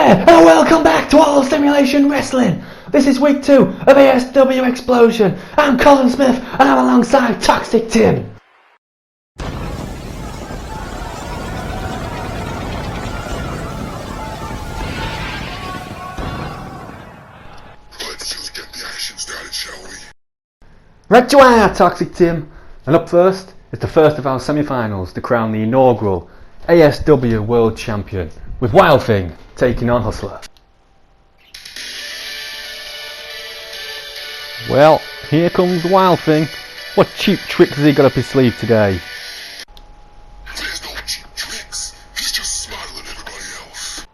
there, and welcome back to All Simulation Wrestling. This is week 2 of ASW Explosion. I'm Colin Smith, and I'm alongside Toxic Tim. Let's just get the action started, shall we? Right you are, Toxic Tim. And up first is the first of our semi-finals to crown the inaugural ASW World Champion, with Wild Thing taking on Hustler. Well, here comes the Wild Thing. What cheap tricks has he got up his sleeve today? There's no cheap tricks. He's just smarter than everybody else.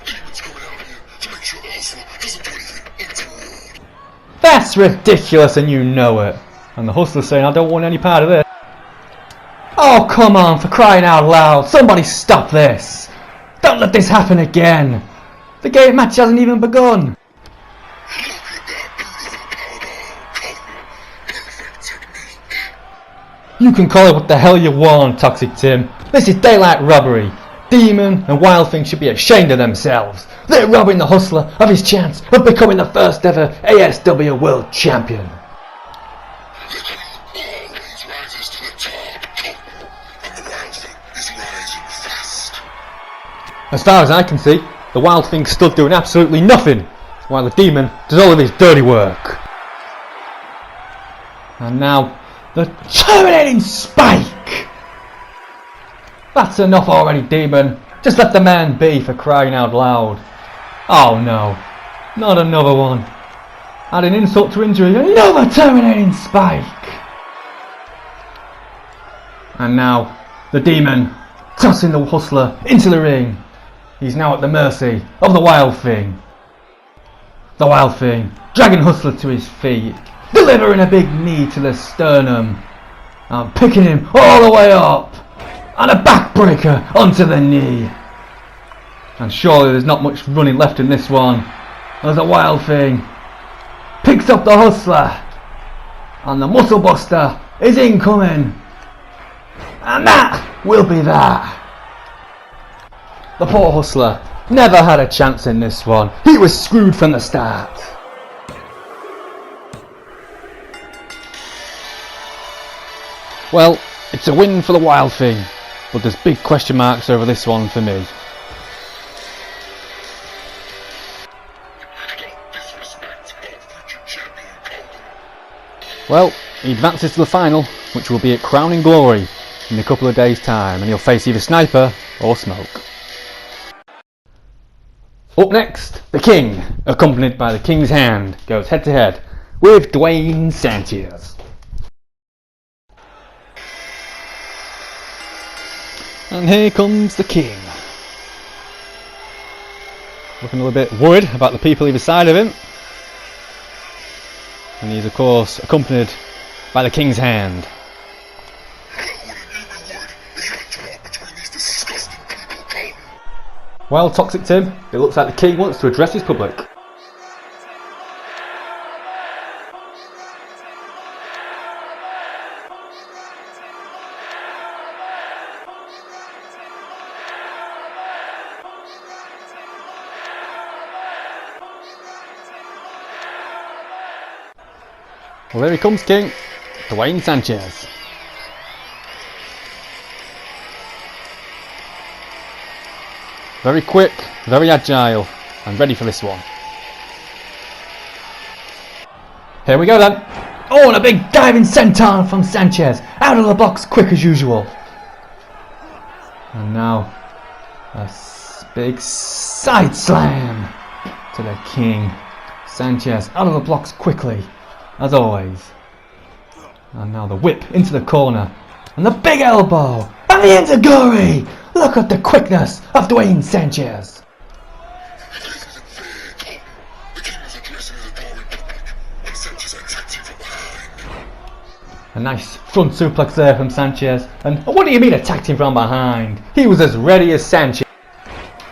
Demons coming out here to make sure the hustler doesn't do anything untoward. That's ridiculous, and you know it. And the Hustler's saying, I don't want any part of this. Oh, come on, for crying out loud. Somebody stop this. Don't let this happen again. The game match hasn't even begun. Look at that beautiful powerbomb. Perfect technique. You can call it what the hell you want, Toxic Tim. This is daylight robbery. Demon and Wild Thing should be ashamed of themselves. They're robbing the Hustler of his chance of becoming the first ever ASW World Champion. The king always rises to the top. And the Wild Thing is rising fast. As far as I can see, the Wild Thing stood doing absolutely nothing, while the Demon does all of his dirty work. And now, the terminating spike! That's enough already, Demon. Just let the man be, for crying out loud. Oh no, not another one. Adding insult to injury, another terminating spike! And now, the Demon, tossing the Hustler into the ring. He's now at the mercy of the Wild Thing. The Wild Thing, dragging Hustler to his feet, delivering a big knee to the sternum, and picking him all the way up, and a backbreaker onto the knee. And surely there's not much running left in this one, as the Wild Thing picks up the Hustler, and the Muscle Buster is incoming, and that will be that. The poor Hustler never had a chance in this one. He was screwed from the start. Well, it's a win for the Wild Thing, but there's big question marks over this one for me. Don't disrespect our future champion, Colin. Well, he advances to the final, which will be at Crowning Glory in a couple of days' time, and he'll face either Sniper or Smoke. Up next, the King, accompanied by the King's Hand, goes head to head with Dwayne Sanchez. And here comes the King. Looking a little bit worried about the people either side of him. And he's of course accompanied by the King's Hand. Hell, wouldn't you be worried if you had to walk between these disgusting people, Colin? Well, Toxic Tim, it looks like the King wants to address his public. Well, there he comes, King, Dwayne Sanchez. Very quick, very agile, and ready for this one. Here we go then. Oh, and a big diving senton from Sanchez, out of the box quick as usual. And now, a big side slam to the King. Sanchez out of the blocks quickly, as always. And now the whip into the corner, and the big elbow, and the enziguri! Look at the quickness of Dwayne Sanchez. This isn't fair, Colin. The king is addressing his adoring public, and Sanchez attacks him from behind. A nice front suplex there from Sanchez. And what do you mean attacked him from behind? He was as ready as Sanchez.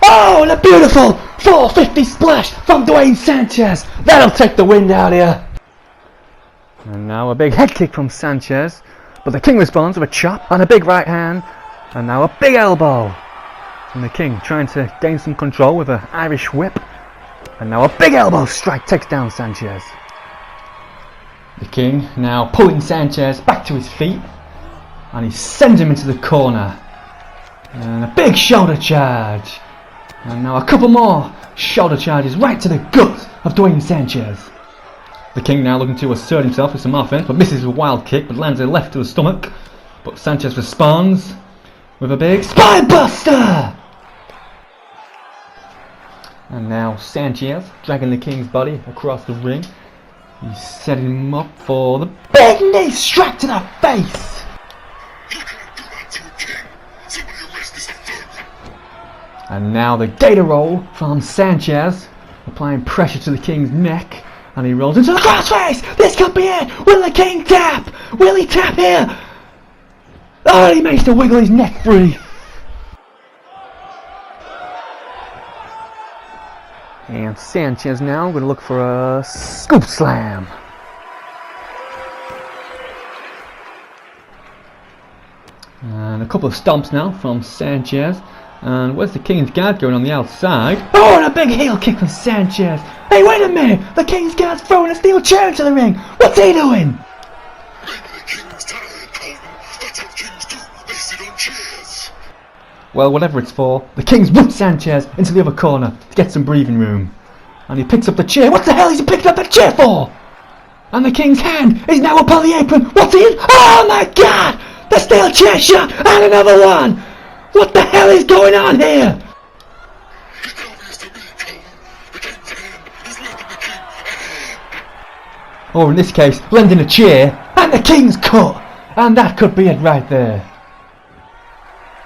Oh, and a beautiful 450 splash from Dwayne Sanchez. That'll take the wind out of you. And now a big head kick from Sanchez. But the King responds with a chop and a big right hand. And now a big elbow. And the King trying to gain some control with an Irish whip. And now a big elbow strike takes down Sanchez. The King now pulling Sanchez back to his feet. And he sends him into the corner. And a big shoulder charge. And now a couple more shoulder charges right to the gut of Dwayne Sanchez. The King now looking to assert himself with some offense, but misses a wild kick, but lands a left to the stomach. But Sanchez responds with a big spine buster. And now Sanchez dragging the King's body across the ring. He's setting him up for the big knee strike to the face. You can't do that to a king. Somebody arrest this infernal. And now the gator roll from Sanchez, applying pressure to the King's neck. And he rolls into the crossface. This could be it. Will the King tap? Will he tap here? Oh, he managed to wiggle his neck free. And Sanchez now going to look for a scoop slam. And a couple of stomps now from Sanchez. And where's the King's guard going on the outside? Oh, and a big heel kick from Sanchez. Hey, wait a minute! The King's guard's throwing a steel chair into the ring. What's he doing? Maybe the king's tired, Colton. That's what kings do. They sit on chairs. Well, whatever it's for, the King's whipped Sanchez into the other corner to get some breathing room. And he picks up the chair. What the hell is he picking up that chair for? And the King's hand is now up on the apron. What's he in? Oh my God! The steel chair shot and another one! What the hell is going on here? It's obvious to me, Colton. The king's hand is lending the king a hand. Or in this case, lending a chair, and the King's cut! And that could be it right there.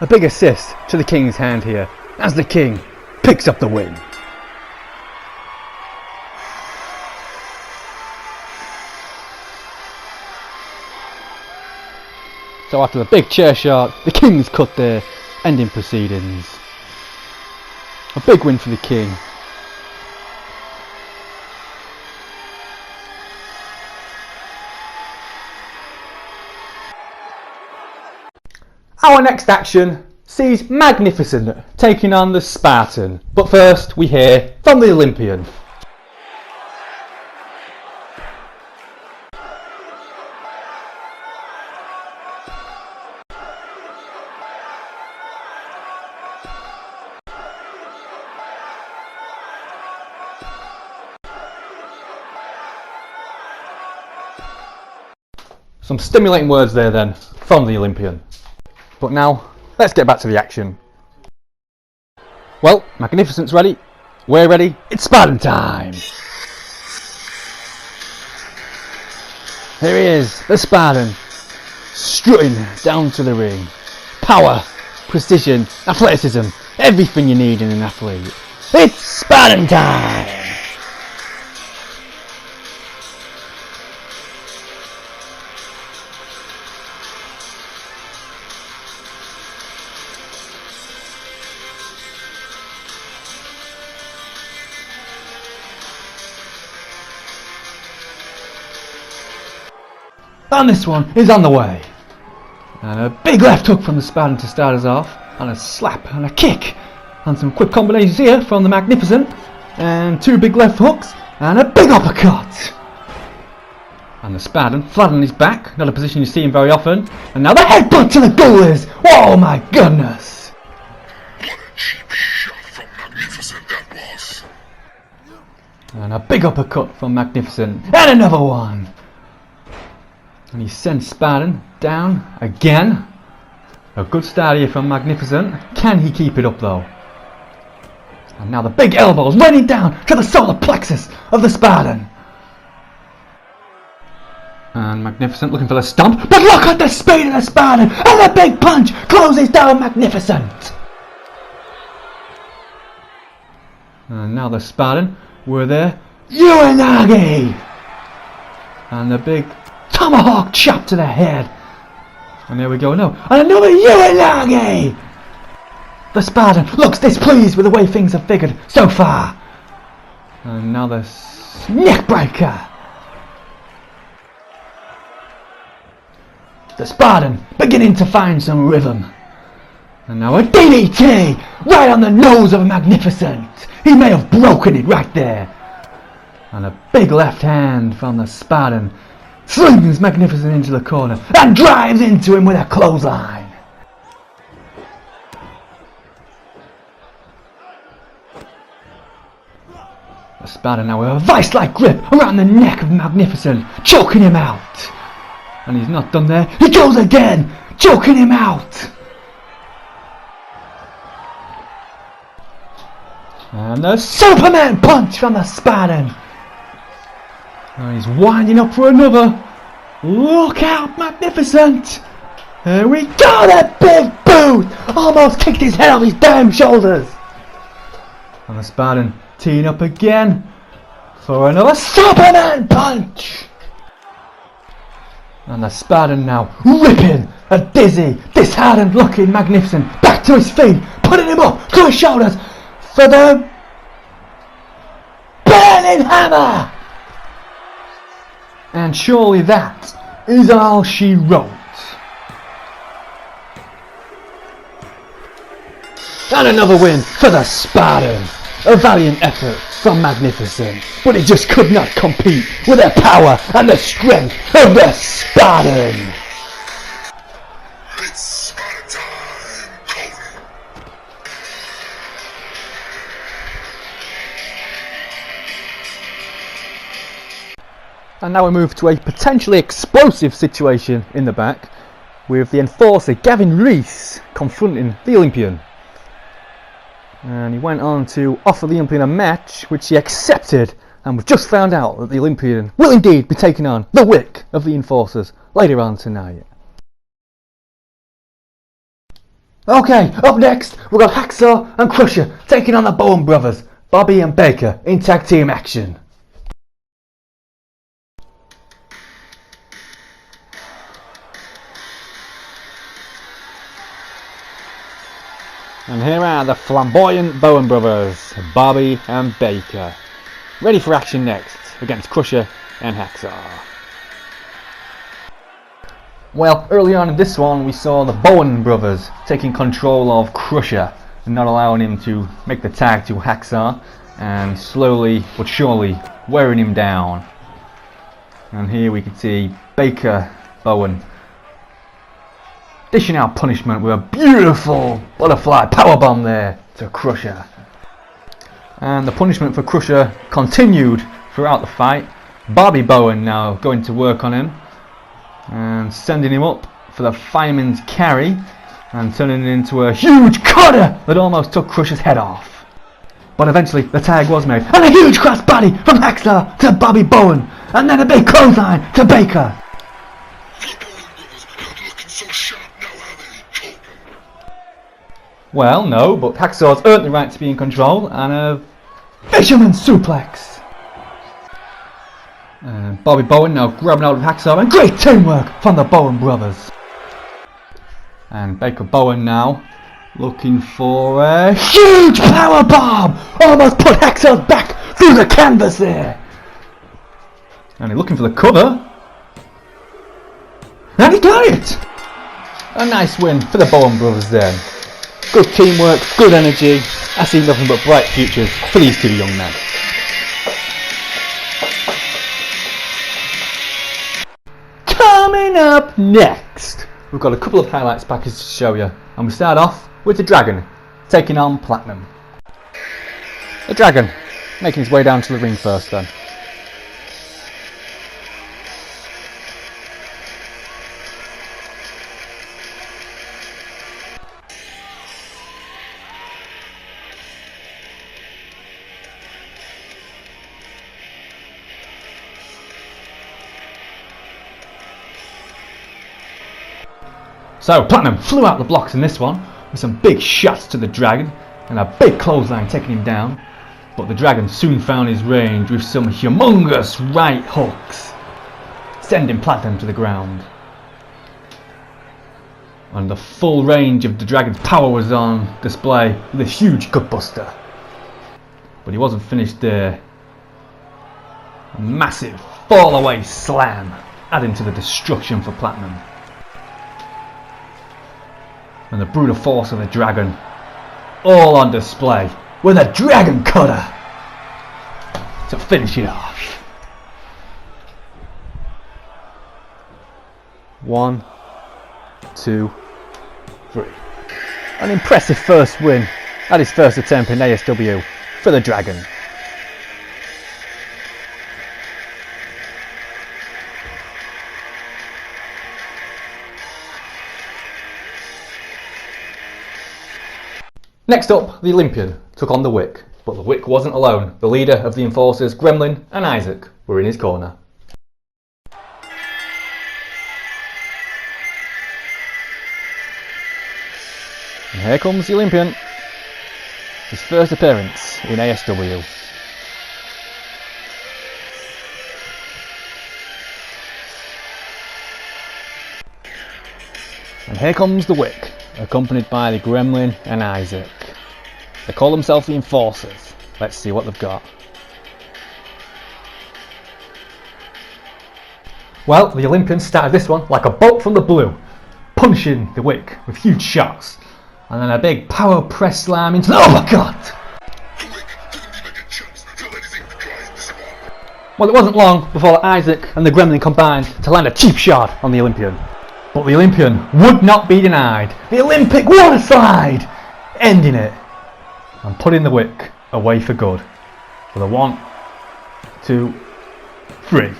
A big assist to the King's hand here, as the King picks up the win. So after the big chair shot, the King's cut there, ending proceedings. A big win for the King. Our next action sees Magnificent taking on the Spartan. But first we hear from the Olympian. Some stimulating words there then, from the Olympian. But now, let's get back to the action. Well, Magnificent's ready, we're ready, it's Spartan time! Here he is, the Spartan, strutting down to the ring. Power, precision, athleticism, everything you need in an athlete. It's Spartan time! And this one is on the way. And a big left hook from the Spartan to start us off. And a slap and a kick. And some quick combinations here from the Magnificent. And two big left hooks. And a big uppercut. And the Spartan flat on his back. Not a position you see him very often. And now the headbutt to the goalies. Oh my goodness. What a cheap shot from Magnificent that was. And a big uppercut from Magnificent. And another one. And he sends Spartan down again. A good start here from Magnificent. Can he keep it up though? And now the big elbows raining down to the solar plexus of the Spartan. And Magnificent looking for the stomp. But look at the speed of the Spartan. And the big punch closes down Magnificent. And now the Spartan were there. Uranagi. And the big tomahawk chop to the head. And there we go now. And another Uranage! The Spartan looks displeased with the way things have figured so far. And now the neckbreaker. The Spartan beginning to find some rhythm. And now a DDT right on the nose of Magnificent. He may have broken it right there. And a big left hand from the Spartan slings Magnificent into the corner and drives into him with a clothesline. The Spartan now with a vice-like grip around the neck of Magnificent, choking him out. And he's not done there. He goes again, choking him out. And the Superman punch from the Spartan. And he's winding up for another. Look out, Magnificent. Here we go, that big boot. Almost kicked his head off his damn shoulders. And the Spartan teeing up again for another Superman punch. And the Spartan now ripping a dizzy, disheartened looking Magnificent back to his feet, putting him up to his shoulders for the burning hammer. And surely that is all she wrote. And another win for the Spartan. A valiant effort from Magnificent, but it just could not compete with the power and the strength of the Spartan. It's Spartan time, Cody. And now we move to a potentially explosive situation in the back with the enforcer Gavin Reese confronting the Olympian. And he went on to offer the Olympian a match, which he accepted, and we've just found out that the Olympian will indeed be taking on the Wick of the Enforcers later on tonight. Okay, up next we've got Hacksaw and Crusher taking on the Bowen brothers, Bobby and Baker, in tag team action. And here are the flamboyant Bowen brothers, Bobby and Baker, ready for action next against Crusher and Hacksaw. Well, early on in this one we saw the Bowen brothers taking control of Crusher and not allowing him to make the tag to Hacksaw, and slowly but surely wearing him down. And here we can see Baker Bowen dishing out punishment with a beautiful butterfly powerbomb there to Crusher. And the punishment for Crusher continued throughout the fight. Bobby Bowen now going to work on him and sending him up for the fireman's carry and turning it into a huge cutter that almost took Crusher's head off. But eventually the tag was made, and a huge cross body from Hacksaw to Bobby Bowen, and then a big clothesline to Baker. Well, no, but Hacksaw's earned the right to be in control, and a fisherman suplex. And Bobby Bowen now grabbing out of Hacksaw, and great teamwork from the Bowen brothers. And Baker Bowen now looking for a huge power bomb, almost put Hacksaw's back through the canvas there. And he's looking for the cover, and he got it. A nice win for the Bowen brothers then. Good teamwork, good energy. I see nothing but bright futures for these two young men. Coming up next, we've got a couple of highlights packages to show you, and we start off with the Dragon taking on Platinum. The Dragon making his way down to the ring first then. So Platinum flew out the blocks in this one with some big shots to the Dragon and a big clothesline taking him down, but the Dragon soon found his range with some humongous right hooks. sending Platinum to the ground. And the full range of the Dragon's power was on display with a huge gutbuster. But he wasn't finished there. A massive fall away slam, adding to the destruction for Platinum. And the brutal force of the Dragon, all on display with a Dragon Cutter to finish it off. 1, 2, 3. An impressive first win at his first attempt in ASW for the Dragon. Next up, the Olympian took on the Wick, but the Wick wasn't alone. The leader of the Enforcers, Gremlin and Isaac, were in his corner. And here comes the Olympian, his first appearance in ASW. And here comes the Wick, accompanied by the Gremlin and Isaac. They call themselves the Enforcers. Let's see what they've got. Well, the Olympian started this one like a bolt from the blue, punching the Wick with huge shots, and then a big power press slam into the uppercut. Well, it wasn't long before Isaac and the Gremlin combined to land a cheap shot on the Olympian. But the Olympian would not be denied. The Olympic water slide, ending it and putting the Wick away for good. For the 1, 2, 3.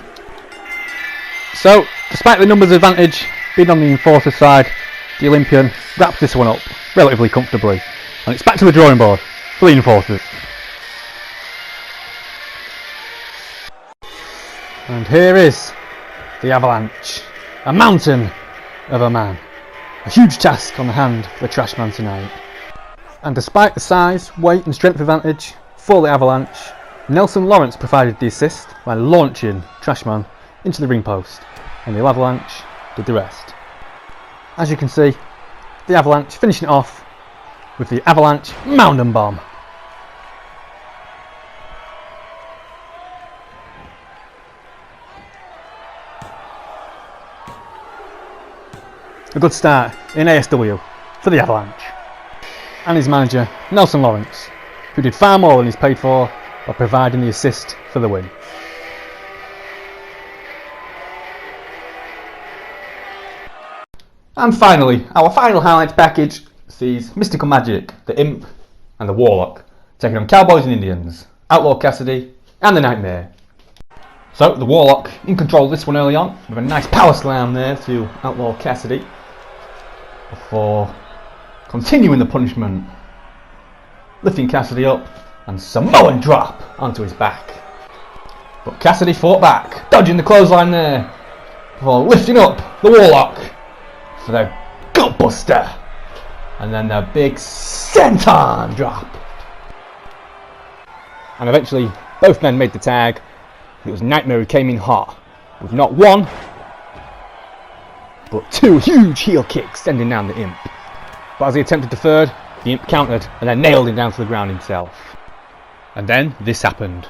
So, despite the numbers advantage being on the Enforcer side, the Olympian wraps this one up relatively comfortably. And it's back to the drawing board for the Enforcers. And here is the Avalanche. A mountain of a man. A huge task on the hand for the Trash Man tonight. And despite the size, weight and strength advantage for the Avalanche, Nelson Lawrence provided the assist by launching Trash Man into the ring post, and the Avalanche did the rest. As you can see, the Avalanche finishing it off with the Avalanche Mountain Bomb. A good start in ASW for the Avalanche. And his manager, Nelson Lawrence, who did far more than he's paid for by providing the assist for the win. And finally, our final highlights package sees Mystical Magic, the Imp and the Warlock taking on Cowboys and Indians, Outlaw Cassidy and the Nightmare. So the Warlock in control of this one early on with a nice power slam there to Outlaw Cassidy before continuing the punishment, lifting Cassidy up and Samoan drop onto his back. But Cassidy fought back, dodging the clothesline there before lifting up the Warlock for the Gutbuster and then the big senton drop. And eventually both men made the tag. It was Nightmare who came in hot with not one but 2 huge heel kicks sending down the Imp. But as he attempted the third, the Imp countered and then nailed him down to the ground himself. And then this happened.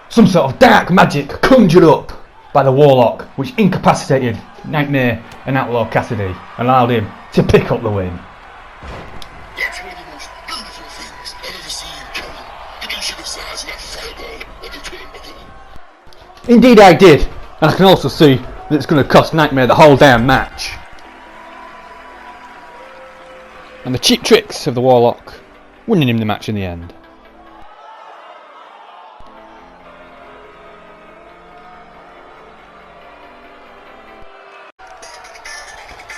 Some sort of dark magic conjured up by the Warlock, which incapacitated Nightmare and Outlaw Cassidy and allowed him to pick up the win. That's one of the most beautiful things I've ever seen, Kevin. You can see the size of that fireball on the turnbuckle. Indeed I did, and I can also see that it's going to cost Nightmare the whole damn match. And the cheap tricks of the Warlock winning him the match in the end.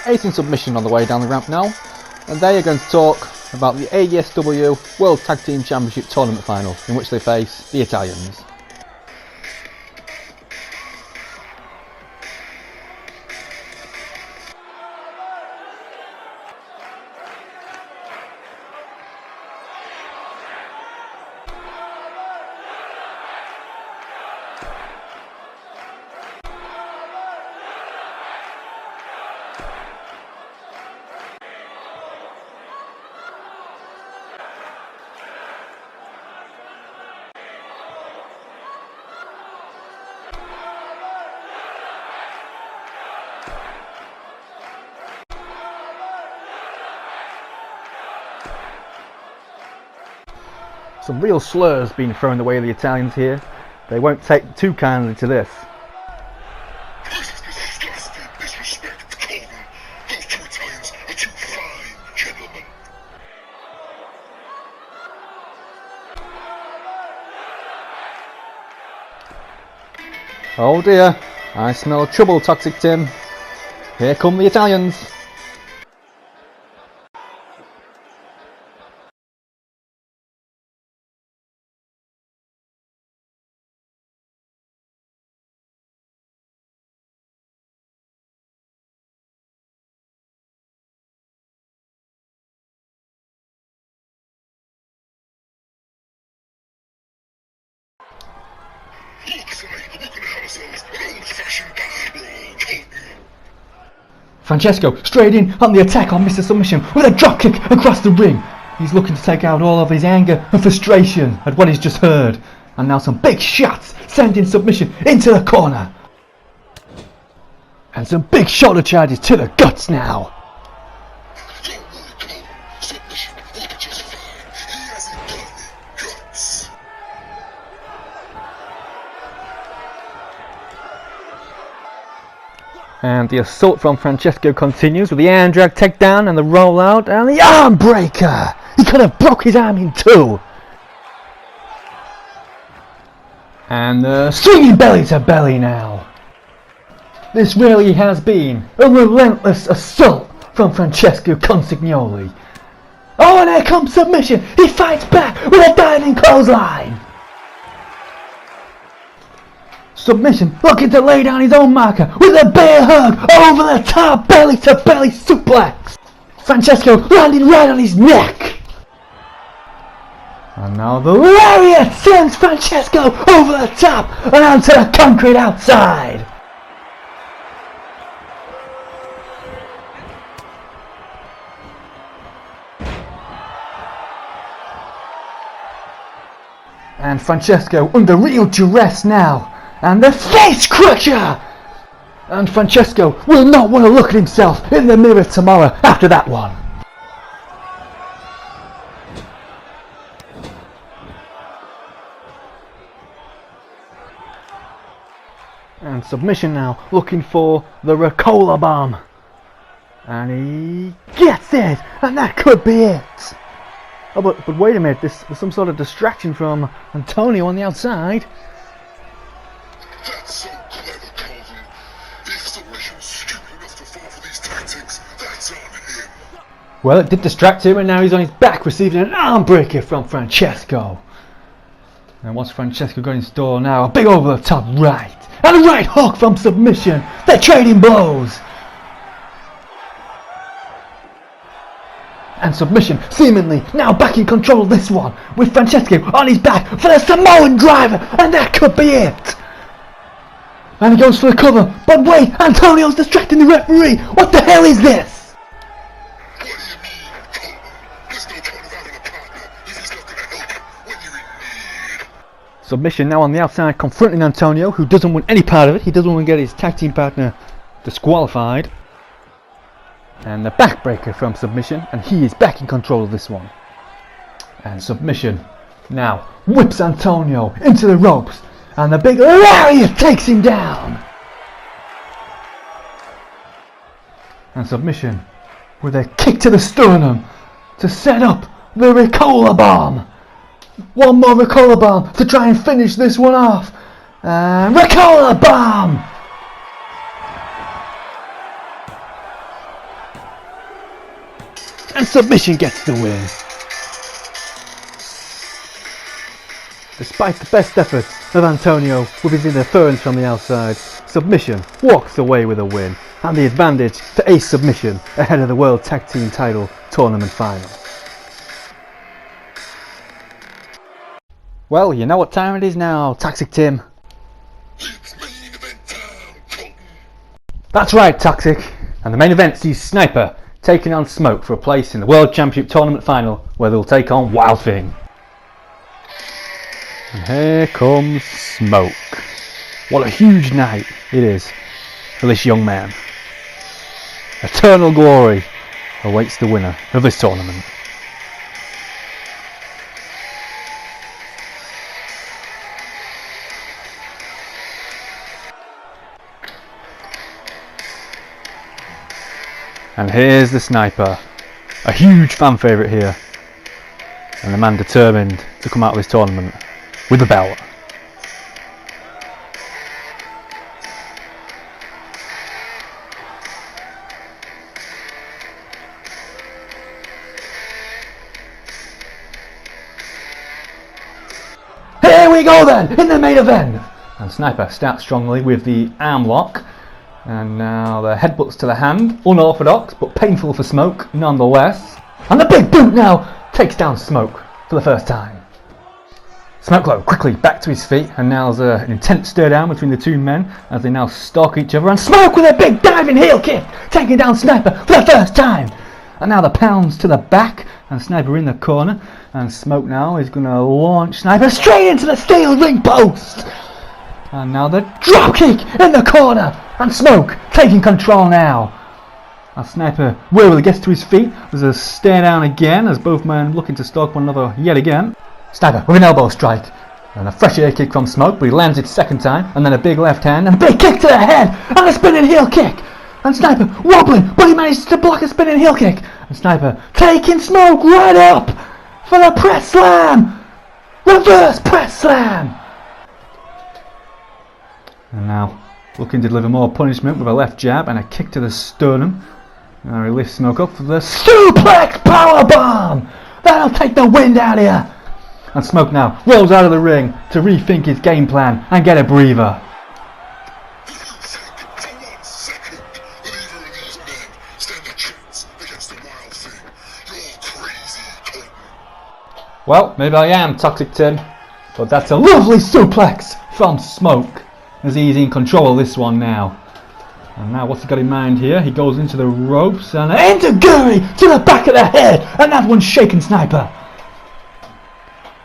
Ace in submission on the way down the ramp now, and they are going to talk about the AESW World Tag Team Championship Tournament Final, in which they face the Italians. Some real slurs being thrown the way of the Italians here. They won't take too kindly to this. This is disgusting disrespect, Colton. Those two Italians are two fine gentlemen. Oh dear, I smell trouble, Toxic Tim. Here come the Italians. Looks like we're gonna have ourselves an old-fashioned battle, Colton. Francesco straight in on the attack on Mr. Submission with a dropkick across the ring. He's looking to take out all of his anger and frustration at what he's just heard. And now some big shots sending Submission into the corner. And some big shoulder charges to the guts now. Don't worry, Colton. Submission will be just fine. He hasn't got any guts. And the assault from Francesco continues with the arm drag takedown and the rollout and the arm breaker. He could have broke his arm in two. And swinging belly to belly now. This really has been a relentless assault from Francesco Consiglioli. Oh, and here comes Submission. He fights back with a diving clothesline. Submission looking to lay down his own marker with a bear hug over the top, belly to belly suplex. Francesco landing right on his neck. And now the lariat sends Francesco over the top and onto the concrete outside. And Francesco under real duress now. And the face crusher! And Francesco will not want to look at himself in the mirror tomorrow after that one. And Submission now looking for the Ricola bomb. And he gets it! And that could be it! Oh, but wait a minute, there's some sort of distraction from Antonio on the outside. That's so clever, Colton. If Submission's stupid enough to fall for these tactics, that's on him. Well, it did distract him, and now he's on his back receiving an arm breaker from Francesco. And what's Francesco got in store now? A big over the top right. And a right hook from Submission. They're trading blows. And Submission seemingly now back in control of this one, with Francesco on his back for the Samoan driver, and that could be it. And he goes for the cover, but wait, Antonio's distracting the referee. What the hell is this? What do you mean, Colton? There's no point of having a partner if he's not gonna help you when you're in need. Submission now on the outside confronting Antonio, who doesn't want any part of it. He doesn't want to get his tag team partner disqualified. And the backbreaker from Submission, and he is back in control of this one. And Submission now whips Antonio into the ropes, and the big lariat takes him down. And Submission with a kick to the sternum to set up the Ricola bomb. One more Ricola bomb to try and finish this one off. And Ricola bomb! And Submission gets the win. Despite the best efforts of Antonio with his interference from the outside, Submission walks away with a win and the advantage to Ace Submission ahead of the World Tag Team Title Tournament Final. Well, you know what time it is now, Toxic Tim. It's main event time, Colton. That's right, Toxic. And the main event sees Sniper taking on Smoke for a place in the World Championship Tournament Final, where they'll take on Wild Thing. And here comes Smoke. What a huge night it is for this young man. Eternal glory awaits the winner of this tournament. And here's the Sniper, a huge fan favourite here, and the man determined to come out of this tournament with the belt. Here we go then, in the main event! And Sniper starts strongly with the arm lock, and now the headbutts to the hand, unorthodox but painful for Smoke nonetheless. And the big boot now takes down Smoke for the first time. Smoke though quickly back to his feet, and now there's an intense stare down between the two men as they now stalk each other, and Smoke with a big diving heel kick taking down Sniper for the first time. And now the pounds to the back, and Sniper in the corner, and Smoke now is going to launch Sniper straight into the steel ring post. And now the drop kick in the corner, and Smoke taking control now. As Sniper wearily gets to his feet, there's a stare down again as both men looking to stalk one another yet again. Sniper with an elbow strike, and a fresh air kick from Smoke, but he lands it second time, and then a big left hand, and a big kick to the head, and a spinning heel kick. And Sniper wobbling, but he manages to block a spinning heel kick. And Sniper taking Smoke right up for the press slam! Reverse press slam! And now looking to deliver more punishment with a left jab and a kick to the sternum. Now he lifts Smoke up for the suplex powerbomb! That'll take the wind out of you! And Smoke now rolls out of the ring to rethink his game plan and get a breather. Well, maybe I am, Toxic Tim, but that's a lovely suplex from Smoke, as he's in control of this one now. And now what's he got in mind here? He goes into the ropes and enziguri to the back of the head, and that one's shaking Sniper.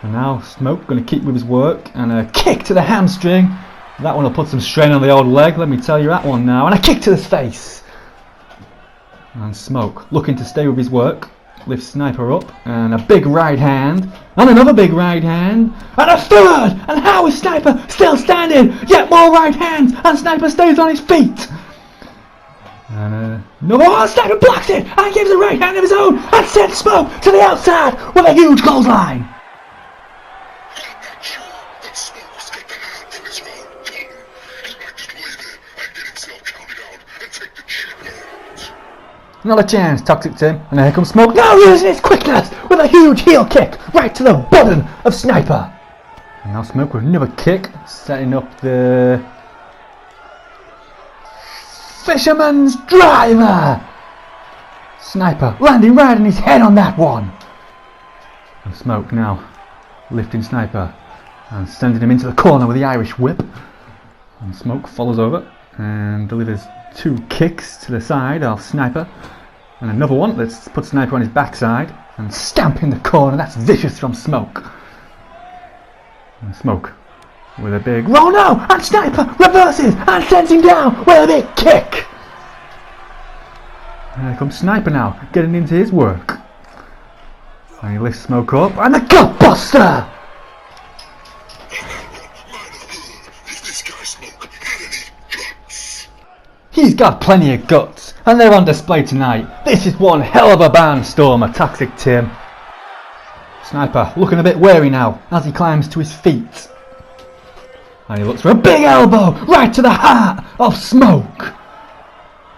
And now Smoke going to keep with his work, and a kick to the hamstring. That one will put some strain on the old leg, let me tell you that one now, and a kick to his face. And Smoke looking to stay with his work. Lifts Sniper up, and a big right hand, and another big right hand, and a third! And how is Sniper still standing? Yet more right hands, and Sniper stays on his feet! And Sniper blocks it, and gives a right hand of his own, and sends Smoke to the outside with a huge clothesline! Not a chance, Toxic Tim, and here comes Smoke, now using his quickness with a huge heel kick right to the button of Sniper. And now Smoke with another kick, setting up the Fisherman's Driver. Sniper landing right in his head on that one. And Smoke now lifting Sniper and sending him into the corner with the Irish whip. And Smoke follows over and delivers two kicks to the side of Sniper, and another one that puts Sniper on his backside and stamp in the corner. That's vicious from Smoke. And Smoke with a big roll now, and Sniper reverses and sends him down with a big kick. And here comes Sniper now getting into his work, and he lifts Smoke up, and the gutbuster. He's got plenty of guts, and they're on display tonight. This is one hell of a barnstormer, Toxic Tim. Sniper looking a bit wary now as he climbs to his feet. And he looks for a big elbow right to the heart of Smoke.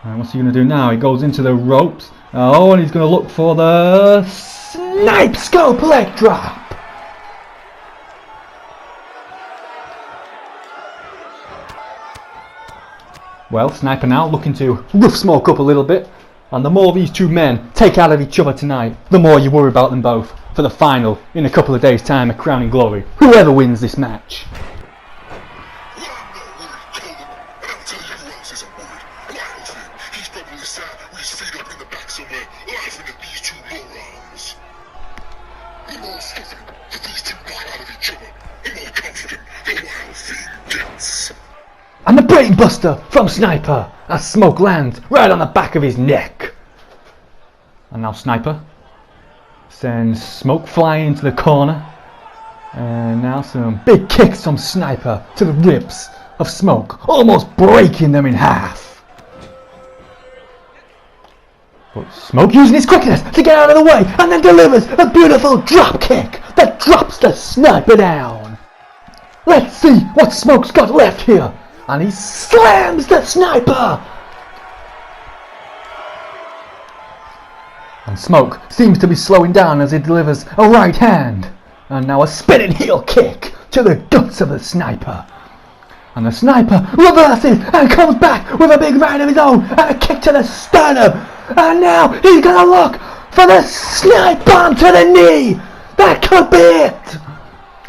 And what's he going to do now? He goes into the ropes. Oh, and he's going to look for the Snipe Scope leg drop. Well, Sniper now looking to rough Smoke up a little bit, and the more these two men take out of each other tonight, the more you worry about them both for the final in a couple of days' time at Crowning Glory, whoever wins this match. And the brain buster from Sniper as Smoke lands right on the back of his neck. And now Sniper sends Smoke flying into the corner. And now some big kicks from Sniper to the ribs of Smoke, almost breaking them in half. But Smoke using his quickness to get out of the way and then delivers a beautiful drop kick that drops the sniper down. Let's see what Smoke's got left here. And he slams the sniper. And Smoke seems to be slowing down as he delivers a right hand. And now a spinning heel kick to the guts of the sniper. And the sniper reverses and comes back with a big right of his own and a kick to the sternum. And now he's going to look for the snipe bomb to the knee. That could be it.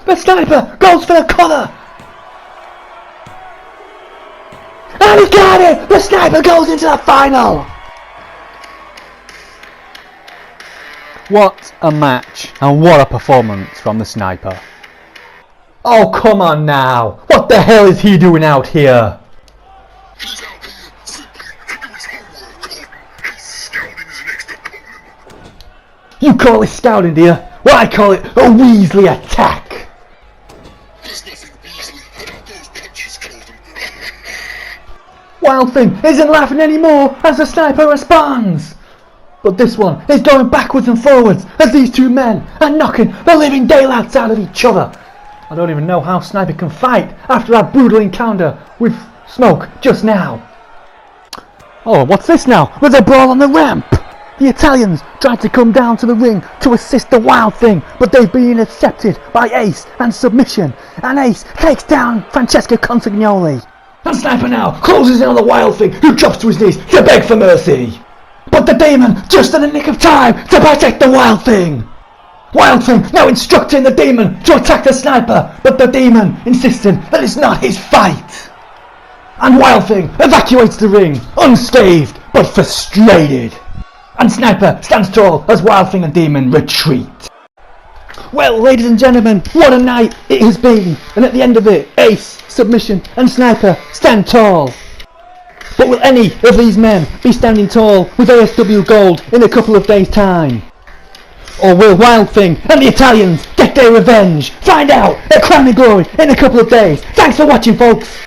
The sniper goes for the cover. And he got it. The sniper goes into the final. What a match and what a performance from the sniper. Oh, come on now. What the hell is he doing out here? He's out here simply to do his homework, Gordon. He's scouting his next opponent. You call it scouting, do you? Well, I call it a Weasley attack. There's nothing Weasley about those punches, Gordon. Wild Thing isn't laughing anymore as the sniper responds. But this one is going backwards and forwards as these two men are knocking the living daylights out of each other. I don't even know how Sniper can fight after that brutal encounter with Smoke just now. Oh, what's this now? There's a brawl on the ramp! The Italians tried to come down to the ring to assist the Wild Thing, but they've been intercepted by Ace and submission, and Ace takes down Francesco Consiglioli. And Sniper now closes in on the Wild Thing, who drops to his knees to beg for mercy. But the Demon just in the nick of time to protect the Wild Thing. Wild Thing now instructing the Demon to attack the Sniper, but the Demon insisting that it's not his fight. And Wild Thing evacuates the ring, unscathed but frustrated. And Sniper stands tall as Wild Thing and Demon retreat. Well, ladies and gentlemen, what a night it has been, and at the end of it, Ace, Submission and Sniper stand tall. But will any of these men be standing tall with ASW Gold in a couple of days' time? Or will Wild Thing and the Italians get their revenge? Find out at Crown and Glory in a couple of days. Thanks for watching, folks.